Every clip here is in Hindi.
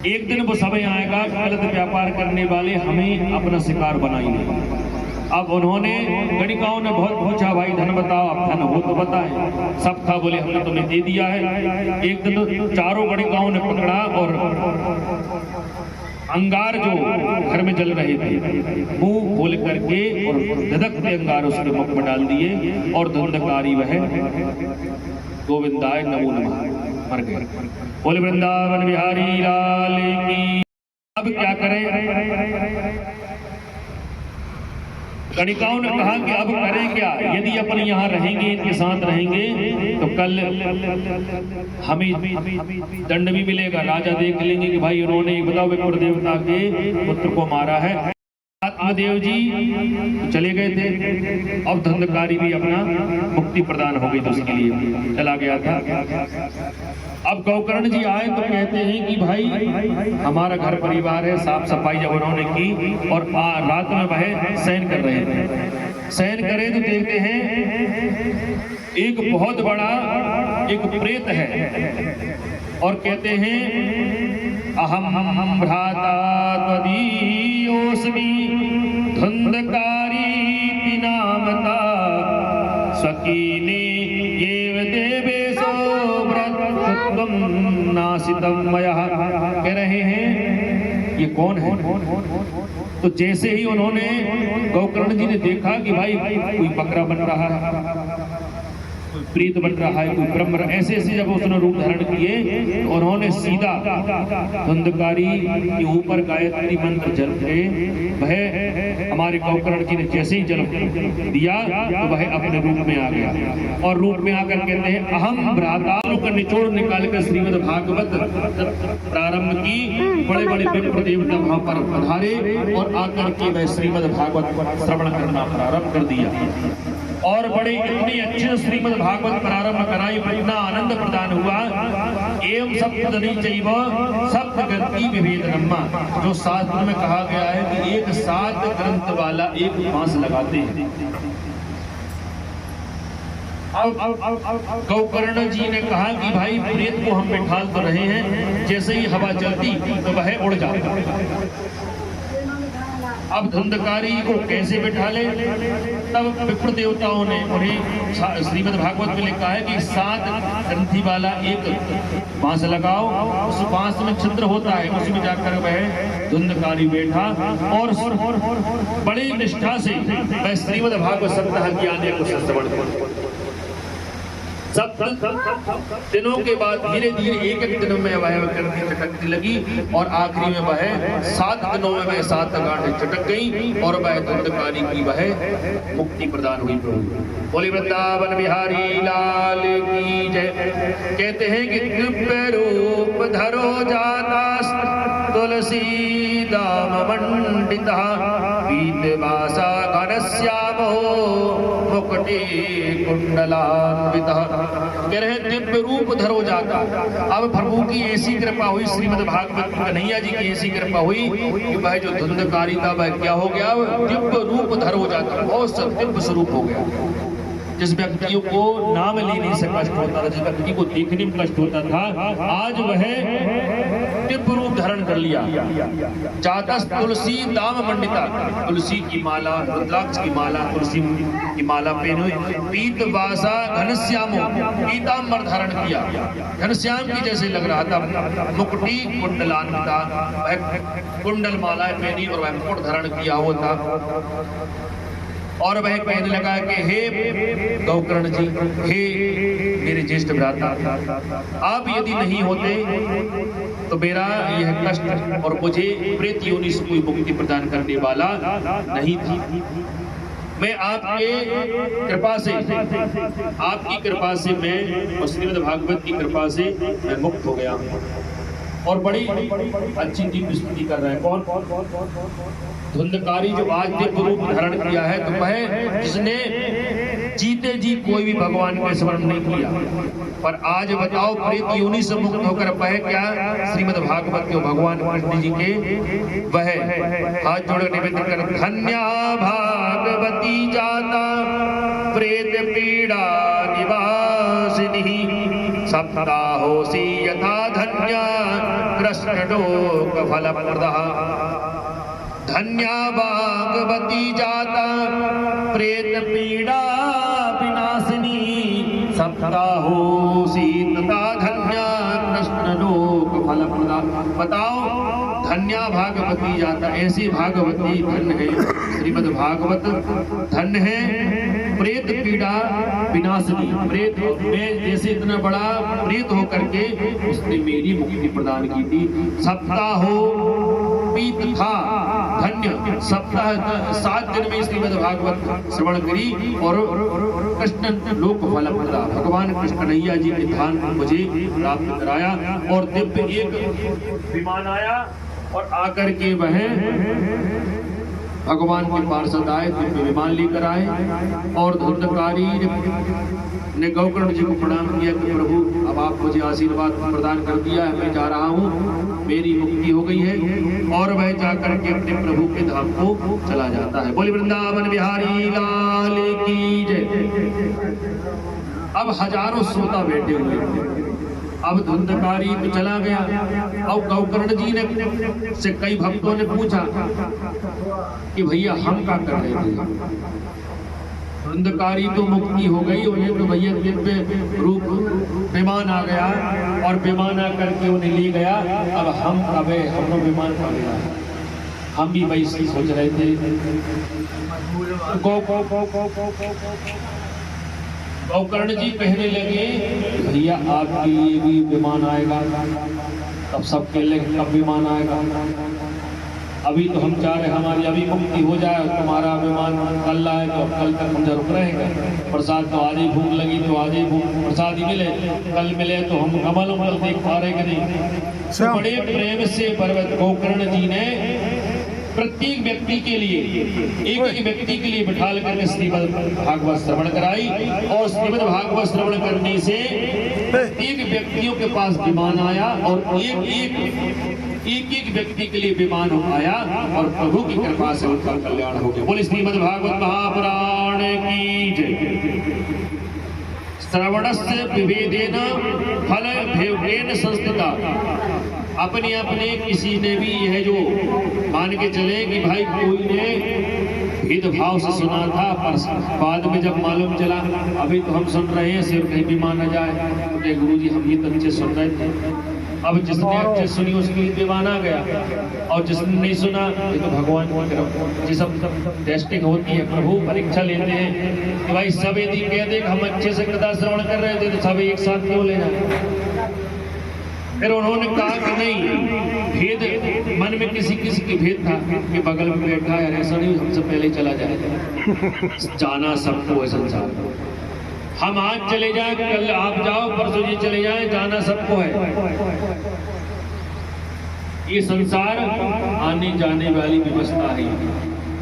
एक दिन वो समय आएगा कि गलत व्यापार करने वाले हमें अपना शिकार बनाएंगे। अब उन्होंने गणिकाओं ने बहुत पूछा, भाई धन बताओ। अब धन हो तो बताए। सब था, बोले हमने तुम्हें दे दिया है। एक दिन चारों गणिकाओं ने पकड़ा और अंगार जो घर में जल रहे थे मुंह खोल करके और धधकते अंगार उसके मुख में डाल दिए और धुंधकारी वह गोविंदाय नमो नमः मर गए। बोले वृंदावन बिहारी लाल की। अब क्या करें? गणिकाओं ने कहा कि अब करें क्या? यदि अपन यहाँ रहेंगे, इनके साथ रहेंगे तो कल हमें दंड भी मिलेगा। राजा देख लेंगे कि भाई उन्होंने बताओ विप्र देवता के पुत्र को मारा है। आत्मदेव जी चले गए थे। अब धुंधकारी भी अपना मुक्ति प्रदान हो गई तो उसके लिए चला गया था। अब गोकर्ण जी आए तो कहते हैं कि भाई हमारा घर परिवार है। साफ सफाई जब उन्होंने की और रात में वह शयन कर रहे थे। शयन करे तो देखते हैं एक बहुत बड़ा एक प्रेत है और कहते हैं अहम भ्राता त्वदीयोऽस्मि धुंधकारी नामता स्वकीने येव देवेशो व्रतत्वं नासितं मयः। कह रहे हैं ये कौन है? तो जैसे ही उन्होंने गोकर्ण जी ने देखा कि भाई कोई बकरा बन रहा है, प्रीत बन रहा है, कोई ब्रह्म, ऐसे ऐसे जब उसने रूप धारण किए तो उन्होंने सीधा धुंधकारी के ऊपर गायत्री मंत्र जल के वह हमारे गोकर्ण जी ने जैसे ही जल दिया तो वह अपने रूप में आ गया। और रूप में आकर कहते हैं अहम भ्राता का निचोड़ निकाल कर श्रीमद् भागवत प्रारंभ की। बड़े बड़े विप्र देवता वहां पर पधारे और आकर के वह श्रीमद् भागवत श्रवण करना प्रारंभ कर दिया। और बड़े इतनी अच्छे श्रीमद् भागवत प्रारंभ कराई, इतना आनंद प्रदान हुआ। एवं सप्तदनी चैव सप्तग्रंथि विभेदनम्मा, जो शास्त्र में कहा गया है कि एक 7 ग्रंथ वाला एक बांस लगाते हैं। अब गोकर्ण जी ने कहा कि भाई प्रेत को हम बिठाल तो रहे हैं, जैसे ही हवा चलती तो वह उड़ जाता। अब धुंधकारी को कैसे बिठा ले? तब विप्र देवताओं ने उन्हें श्रीमद् भागवत में लिखा है कि 7 ग्रंथि वाला एक बांस लगाओ, उस बांस में छिद्र होता है, उसमें जाकर वह धुंधकारी बैठा और बड़ी निष्ठा से वह श्रीमद् भागवत सप्ताह ज्ञान को श्रवण। सब दिनों के बाद धीरे धीरे एक एक दिनों में वह करनी चटकने लगी और आखिरी में वह 7 दिनों में वह 7 गांठें चटक गई और वह धुंधकारी की वह मुक्ति प्रदान हुई। प्रभु बोले वृंदावन बिहारी लाल की जय। कहते हैं कि दिव्य रूप धरो जाता तुलसी दाम मंडिता पीतवासा घनश्यामो मुकुटे कुंडलान्वितः। कह रहे दिव्य रूप धरो जाता। अब प्रभु की ऐसी कृपा हुई, श्रीमद् भागवत कन्हैया जी की ऐसी कृपा हुई कि वह जो धुंधकारी था वह क्या हो गया? दिव्य रूप धरो जाता, बहुत सब दिव्य स्वरूप हो गया। जिस व्यक्तियों को नाम लेने से कष्ट होता था, जिस व्यक्ति को देखने में कष्ट होता था, आज वह दिव्य रूप धारण कर लिया। जाता तुलसी दाम मंडिता, तुलसी की माला, रुद्राक्ष की माला, तुलसी की माला पहने हुए, पीत वासा घनश्यामो, पीतांबर धारण किया, घनश्याम की जैसे लग रहा था। मुकुटी कुंडलान्विता, वह कुंडल मालाएं पहनी और वह मुकुट धारण किया हुआ था। और वह कहने लगा कि हे गोकर्ण जी, हे मेरे ज्येष्ठ भ्राता, आप यदि नहीं होते तो मेरा यह कष्ट और मुझे प्रेत योनि से कोई मुक्ति प्रदान करने वाला नहीं था। मैं आपके कृपा से, आपकी कृपा से मैं श्रीमद् भागवत की कृपा से मैं मुक्त हो गया और बड़ी अच्छी दिव्य स्तुति कर रहे हैं। कौन? धुंधकारी जो आज दिव्य रूप धारण किया है, तो वह जिसने जीते जी कोई भी भगवान का स्मरण नहीं किया, पर आज बताओ प्रेत योनि से मुक्त होकर वह क्या श्रीमद् भागवत के भगवान कृष्ण जी के वह हाथ जोड़ निवेदन कर, धन्या भागवती जाता प्रेत पीड़ा निवासिनी सप्ताहोसी यथा धन्या कृष्णलोक फलप्रदः धन्या भागवती जाता प्रेत पीड़ा विनाशिनी सप्ताहो सीतता धन्या कृष्णलोक फलप्रदा। बताओ धन्या भागवती जाता, ऐसी भागवती धन है, श्रीमद् भागवत धन है, प्रेत पीड़ा विनाशिनी। प्रेत में जैसे इतना बड़ा प्रेत होकर के उसने मेरी मुक्ति प्रदान की थी। सप्ताहो पीत था धन्य, सप्ताह 7 दिन में श्रीमद् भागवत श्रवण करी और कृष्ण लोक फल प्रदा, भगवान कृष्ण कन्हैया जी के ध्यान को मुझे प्राप्त कराया। और दिव्य एक विमान आया और आकर के वह भगवान के पार्षद आए, दिव्य विमान लेकर आए और धुंधकारी ने गौकर्ण जी को प्रणाम किया कि प्रभु अब आप मुझे आशीर्वाद प्रदान कर दिया है, मैं जा रहा हूँ, मेरी मुक्ति हो गई है। और वह जाकर के अपने प्रभु के धाम को चला जाता है। बोले वृंदावन बिहारी लाल की जय। अब हजारों श्रोता बैठे हुए थे। अब धुंधकारी तो चला गया। अब गौकर्ण जी ने से कई भक्तों ने पूछा कि भैया हम क्या कर रहे थे, धुंधकारी तो मुक्ति हो गई, उन्हें तो भैया दिव्य रूप विमान आ गया और विमान आकर के उन्हें ले गया। अब हम कब हम लोग विमान का मिला, हम भी वैसे सोच रहे थे। गौकर्ण जी कहने लगे भैया आपके लिए भी विमान आएगा। तब सब कह लगे कब विमान आएगा, अभी तो हम चाह रहे हमारी अभी मुक्ति हो जाए, तुम्हारा विमान कल आए तो कल तक हम रुक रहेंगे। प्रसाद तो आज ही भूख लगी तो आज ही प्रसाद ही मिले, कल मिले तो हम कमल उमल देख पा रहे कि नहीं। तो बड़े प्रेम से पर्वत गौकर्ण जी ने प्रत्येक व्यक्ति के लिए एक एक व्यक्ति के लिए बिठा करके श्रीमद् भागवत श्रवण कराई। और श्रीमद् भागवत श्रवण करने से प्रत्येक व्यक्तियों के पास विमान आया और एक व्यक्ति के लिए विमान आया और प्रभु की कृपा से उनका कल्याण हो गया। बोले श्रीमद् भागवत महापुराण की जय। श्रवणस्य विभेदेन फल भेदेन संस्थिता। अपने अपने किसी ने भी यह जो मान के चले कि भाई कोई ने भेदभाव से सुना था, पर बाद में जब मालूम चला, अभी तो हम सुन रहे हैं सिर्फ कहीं भी माना जाए तो गुरु जी हम ये तो अच्छे सुन रहे थे। अब जिसने अच्छे सुनी उसके लिए विमान आ गया और जिसने नहीं सुना ये तो भगवान की तरफ जी सब टेस्टिंग होती है, प्रभु परीक्षा लेते हैं कि भाई सब यदि कह दे हम अच्छे से कथा श्रवण कर रहे थे तो सब एक साथ क्यों लेना। फिर उन्होंने कहा कि नहीं, भेद मन में किसी किसी की भेद था कि बगल में बैठा है, ऐसा नहीं हमसे पहले चला जाए। जाना सबको है संसार को, हम आज चले जाए कल आप जाओ परसों जी चले जाए, जाना सबको है। ये संसार आने जाने वाली व्यवस्था है,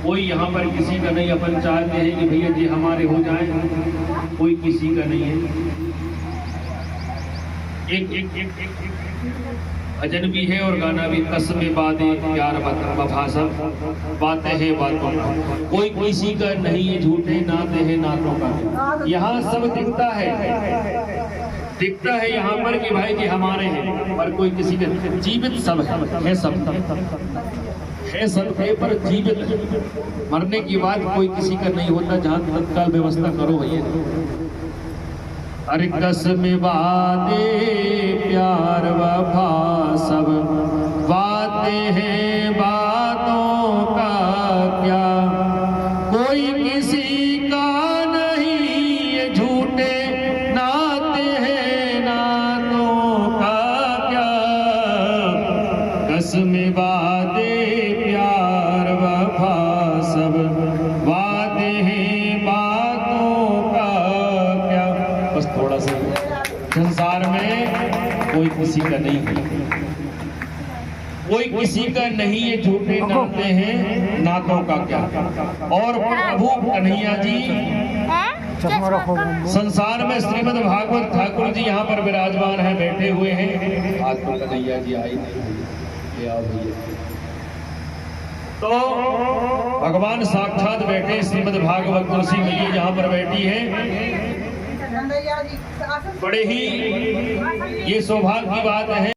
कोई यहाँ पर किसी का नहीं। अपन चाहते हैं कि भैया जी हमारे हो जाए, कोई किसी का नहीं है। एक भजन भी है और गाना भी, कसमें बातें प्यार वफा बातें हैं बातों का, कोई किसी का नहीं है, झूठे नाते हैं नातों का। यहाँ सब दिखता है यहाँ पर कि भाई जी हमारे हैं, पर कोई किसी का जीवित सब है सब है सब है, पर जीवित मरने की बात कोई किसी का नहीं होता। जहाँ तत्काल व्यवस्था करो भैया। अरे कसमें बातें प्यार वफा सब बातें हैं बातों का क्या, कोई किसी का नहीं ये झूठे नाते हैं नातों का क्या। कसमें बातें प्यार वफा सब बातें हैं बातों का क्या। बस थोड़ा सा संसार में कोई किसी का नहीं है, कोई किसी का नहीं है, झूठे नाते हैं नातों का क्या। और प्रभु कन्हैया जी संसार में श्रीमद् भागवत ठाकुर जी यहाँ पर विराजमान है, बैठे हुए हैं। आज तो कन्हैया जी आई नहीं, आओ भैया। तो भगवान साक्षात बैठे श्रीमद् भागवत तुलसी मैया यहाँ पर बैठी है। बड़े ही ये सौभाग्य की बात है।